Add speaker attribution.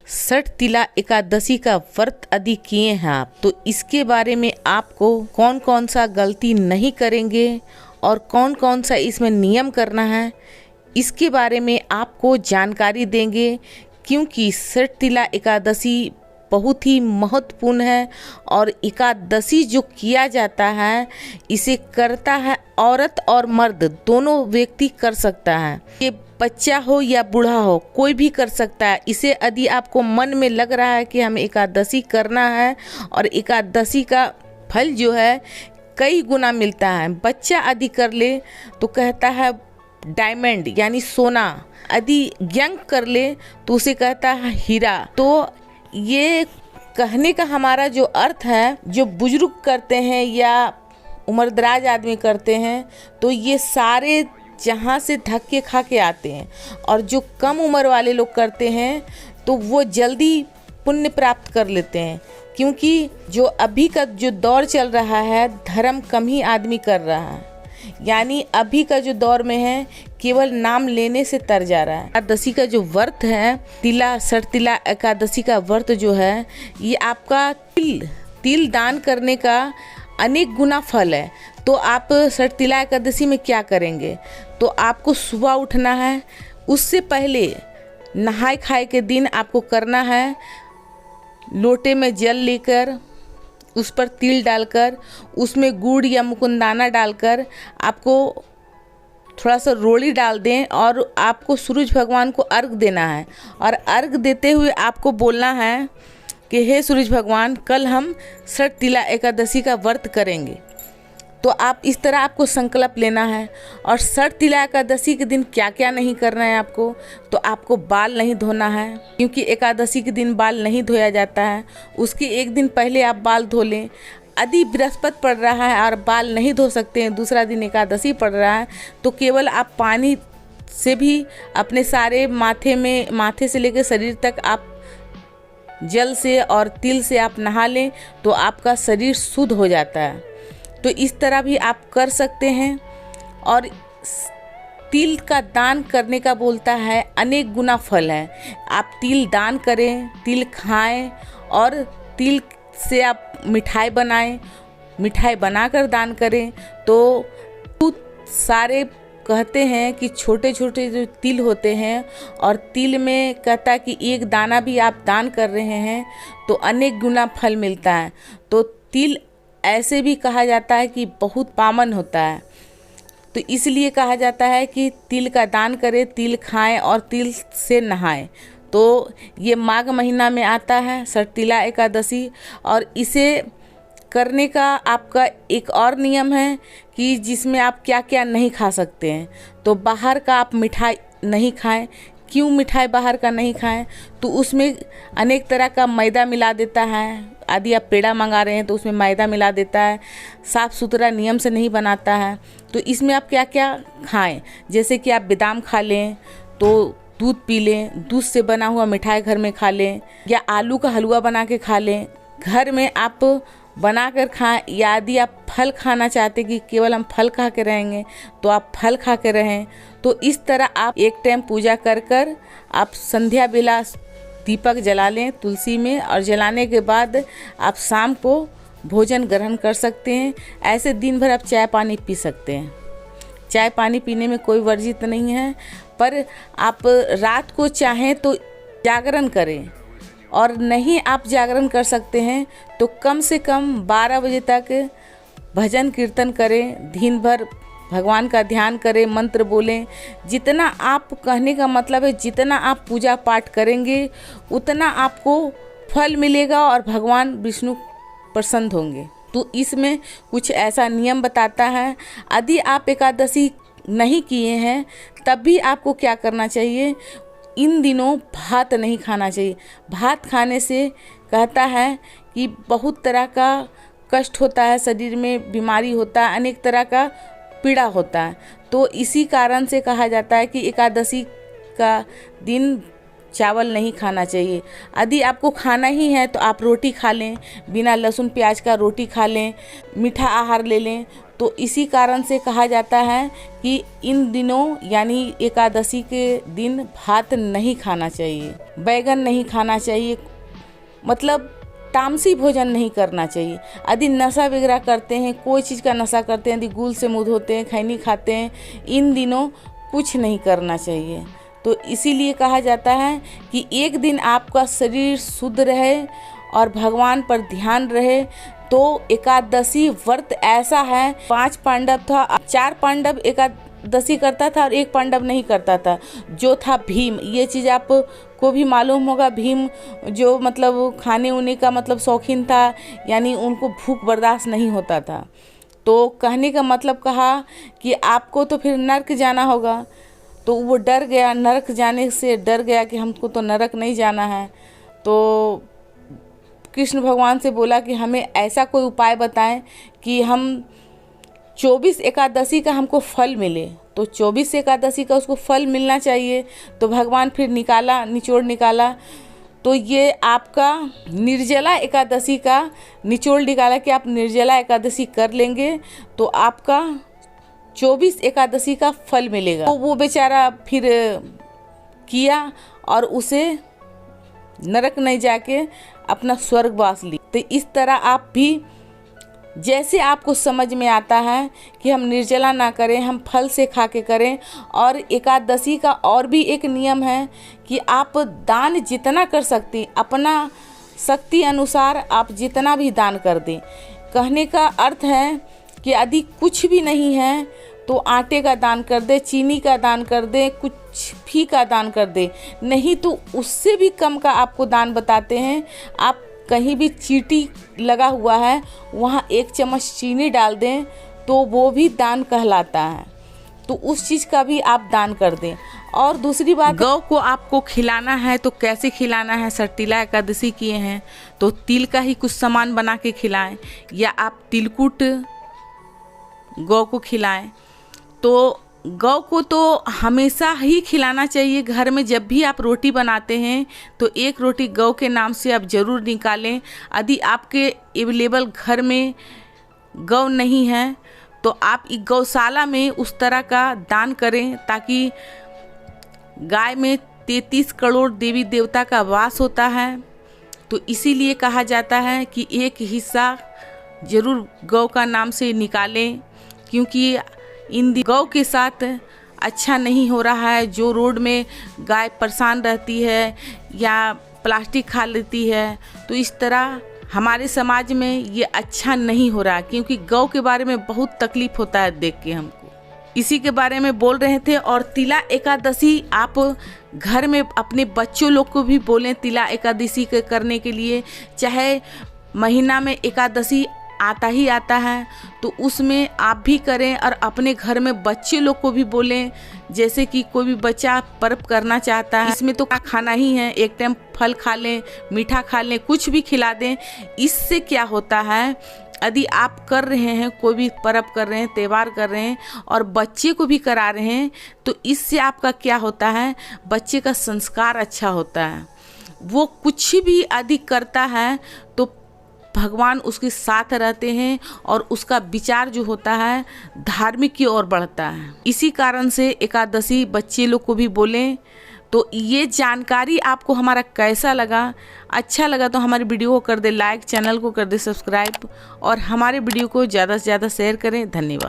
Speaker 1: षठ तिला एकादशी का व्रत यदि किए हैं आप, तो इसके बारे में आपको कौन कौन सा गलती नहीं करेंगे और कौन कौन सा इसमें नियम करना है, इसके बारे में आपको जानकारी देंगे। क्योंकि षठ तिला एकादशी बहुत ही महत्वपूर्ण है और एकादशी जो किया जाता है इसे करता है औरत और मर्द, दोनों व्यक्ति कर सकता है। ये बच्चा हो या बूढ़ा हो, कोई भी कर सकता है। इसे यदि आपको मन में लग रहा है कि हमें एकादशी करना है और एकादशी का फल जो है कई गुना मिलता है, बच्चा यदि कर ले तो कहता है डायमंड यानी सोना, यदि यंग कर ले तो उसे कहता है हीरा। तो ये कहने का हमारा जो अर्थ है, जो बुजुर्ग करते हैं या उम्रदराज आदमी करते हैं, तो ये सारे जहाँ से धक्के खा के आते हैं, और जो कम उम्र वाले लोग करते हैं तो वो जल्दी पुण्य प्राप्त कर लेते हैं। क्योंकि जो अभी का जो दौर चल रहा है, धर्म कम ही आदमी कर रहा है, यानी अभी का जो दौर में है केवल नाम लेने से तर जा रहा है। एकादशी का जो व्रत है, षठ तिला एकादशी का व्रत जो है, ये आपका तिल दान करने का अनेक गुना फल है। तो आप षठ तिला एकादशी में क्या करेंगे, तो आपको सुबह उठना है, उससे पहले नहाए खाए के दिन आपको करना है, लोटे में जल लेकर उस पर तिल डालकर, उसमें गुड़ या मुकुंदाना डालकर आपको थोड़ा सा रोली डाल दें और आपको सूरज भगवान को अर्घ देना है। और अर्घ देते हुए आपको बोलना है कि हे सूरज भगवान, कल हम षठ तिला एकादशी का व्रत करेंगे। तो आप इस तरह आपको संकल्प लेना है। और षठ तिला एकादशी के दिन क्या क्या नहीं करना है आपको, तो आपको बाल नहीं धोना है, क्योंकि एकादशी के दिन बाल नहीं धोया जाता है। उसके एक दिन पहले आप बाल धो लें। यदि बृहस्पति पड़ रहा है और बाल नहीं धो सकते हैं, दूसरा दिन एकादशी पड़ रहा है, तो केवल आप पानी से भी अपने सारे माथे से लेकर शरीर तक आप जल से और तिल से आप नहा लें, तो आपका शरीर शुद्ध हो जाता है। तो इस तरह भी आप कर सकते हैं। और तिल का दान करने का बोलता है अनेक गुना फल है। आप तिल दान करें, तिल खाएं और तिल से आप मिठाई बनाएं, मिठाई बनाकर दान करें। तो सारे कहते हैं कि छोटे छोटे जो तिल होते हैं, और तिल में कहता है कि एक दाना भी आप दान कर रहे हैं तो अनेक गुना फल मिलता है। तो तिल ऐसे भी कहा जाता है कि बहुत पावन होता है, तो इसलिए कहा जाता है कि तिल का दान करें, तिल खाएं और तिल से नहाएं। तो ये माघ महीना में आता है षठ तिला एकादशी, और इसे करने का आपका एक और नियम है कि जिसमें आप क्या क्या नहीं खा सकते हैं। तो बाहर का आप मिठाई नहीं खाएं। क्यों मिठाई बाहर का नहीं खाएं, तो उसमें अनेक तरह का मैदा मिला देता है। यदि आप पेड़ा मंगा रहे हैं तो उसमें मैदा मिला देता है, साफ़ सुथरा नियम से नहीं बनाता है। तो इसमें आप क्या क्या खाएं, जैसे कि आप बादाम खा लें, तो दूध पी लें, दूध से बना हुआ मिठाई घर में खा लें, या आलू का हलवा बना के खा लें, घर में आप बना कर खाएं। या यदि आप फल खाना चाहते कि केवल हम फल खा के रहेंगे, तो आप फल खा के रहें। तो इस तरह आप एक टाइम पूजा कर कर आप संध्या बेला दीपक जला लें तुलसी में, और जलाने के बाद आप शाम को भोजन ग्रहण कर सकते हैं। ऐसे दिन भर आप चाय पानी पी सकते हैं। चाय पानी पीने में कोई वर्जित नहीं है, पर आप रात को चाहें तो जागरण करें, और नहीं आप जागरण कर सकते हैं तो कम से कम 12 बजे तक भजन कीर्तन करें, दिन भर भगवान का ध्यान करें, मंत्र बोलें। जितना आप, कहने का मतलब है जितना आप पूजा पाठ करेंगे उतना आपको फल मिलेगा और भगवान विष्णु प्रसन्न होंगे। तो इसमें कुछ ऐसा नियम बताता है। यदि आप एकादशी नहीं किए हैं तब भी आपको क्या करना चाहिए, इन दिनों भात नहीं खाना चाहिए। भात खाने से कहता है कि बहुत तरह का कष्ट होता है, शरीर में बीमारी होता है, अनेक तरह का पीड़ा होता है। तो इसी कारण से कहा जाता है कि एकादशी का दिन चावल नहीं खाना चाहिए। यदि आपको खाना ही है तो आप रोटी खा लें, बिना लहसुन प्याज का रोटी खा लें, मीठा आहार ले लें। तो इसी कारण से कहा जाता है कि इन दिनों यानी एकादशी के दिन भात नहीं खाना चाहिए, बैगन नहीं खाना चाहिए, मतलब तामसी भोजन नहीं करना चाहिए। यदि नशा वगैरह करते हैं, कोई चीज़ का नशा करते हैं, यदि गुल से मुँह धोते हैं, खैनी खाते हैं, इन दिनों कुछ नहीं करना चाहिए। तो इसीलिए कहा जाता है कि एक दिन आपका शरीर शुद्ध रहे और भगवान पर ध्यान रहे। तो एकादशी व्रत ऐसा है, 5 पांडव था, 4 पांडव एकादशी करता था और 1 पांडव नहीं करता था, जो था भीम। ये चीज़ आपको भी मालूम होगा। भीम जो मतलब खाने उने का मतलब शौकीन था, यानी उनको भूख बर्दाश्त नहीं होता था। तो कहने का मतलब कहा कि आपको तो फिर नरक जाना होगा। तो वो डर गया, नरक जाने से डर गया कि हमको तो नरक नहीं जाना है। तो कृष्ण भगवान से बोला कि हमें ऐसा कोई उपाय बताएं कि हम 24 एकादशी का हमको फल मिले। तो 24 एकादशी का उसको फल मिलना चाहिए। तो भगवान फिर निचोड़ निकाला। तो ये आपका निर्जला एकादशी का निचोड़ निकाला कि आप निर्जला एकादशी कर लेंगे तो आपका 24 एकादशी का फल मिलेगा। तो वो बेचारा फिर किया और उसे नरक नहीं जाके अपना स्वर्गवास ली। तो इस तरह आप भी जैसे आपको समझ में आता है कि हम निर्जला ना करें, हम फल से खा के करें। और एकादशी का और भी एक नियम है कि आप दान जितना कर सकते हैं, अपना शक्ति अनुसार आप जितना भी दान कर दें। कहने का अर्थ है कि यदि कुछ भी नहीं है तो आटे का दान कर दे, चीनी का दान कर दे, कुछ भी का दान कर दे, नहीं तो उससे भी कम का आपको दान बताते हैं। आप कहीं भी चींटी लगा हुआ है, वहाँ 1 चम्मच चीनी डाल दें तो वो भी दान कहलाता है। तो उस चीज़ का भी आप दान कर दें। और दूसरी बात, गौ को आपको खिलाना है तो कैसे खिलाना है। सट्टीला एकादशी किए हैं तो तिल का ही कुछ सामान बना के खिलाएं, या आप तिलकुट गौ को खिलाएं। तो गौ को तो हमेशा ही खिलाना चाहिए। घर में जब भी आप रोटी बनाते हैं तो 1 रोटी गौ के नाम से आप ज़रूर निकालें। यदि आपके अवेलेबल घर में गौ नहीं है तो आप गौशाला में उस तरह का दान करें, ताकि गाय में 33 करोड़ देवी देवता का वास होता है। तो इसीलिए कहा जाता है कि एक हिस्सा ज़रूर गौ का नाम से निकालें, क्योंकि इन गौ के साथ अच्छा नहीं हो रहा है। जो रोड में गाय परेशान रहती है या प्लास्टिक खा लेती है, तो इस तरह हमारे समाज में ये अच्छा नहीं हो रहा, क्योंकि गौ के बारे में बहुत तकलीफ होता है देख के हमको। इसी के बारे में बोल रहे थे। और तिला एकादशी आप घर में अपने बच्चों लोग को भी बोलें तिला एकादशी के करने के लिए। चाहे महीना में एकादशी आता ही आता है तो उसमें आप भी करें, और अपने घर में बच्चे लोग को भी बोलें। जैसे कि कोई भी बच्चा पर्व करना चाहता है, इसमें तो खाना ही है, एक टाइम फल खा लें, मीठा खा लें, कुछ भी खिला दें। इससे क्या होता है, यदि आप कर रहे हैं, कोई भी पर्व कर रहे हैं, त्यौहार कर रहे हैं और बच्चे को भी करा रहे हैं, तो इससे आपका क्या होता है, बच्चे का संस्कार अच्छा होता है। वो कुछ भी यदि करता है तो भगवान उसके साथ रहते हैं और उसका विचार जो होता है धार्मिक की ओर बढ़ता है। इसी कारण से एकादशी बच्चे लोग को भी बोलें। तो ये जानकारी आपको हमारा कैसा लगा? अच्छा लगा तो हमारी वीडियो को कर दे लाइक, चैनल को कर दे सब्सक्राइब और हमारे वीडियो को ज़्यादा से ज़्यादा शेयर करें। धन्यवाद।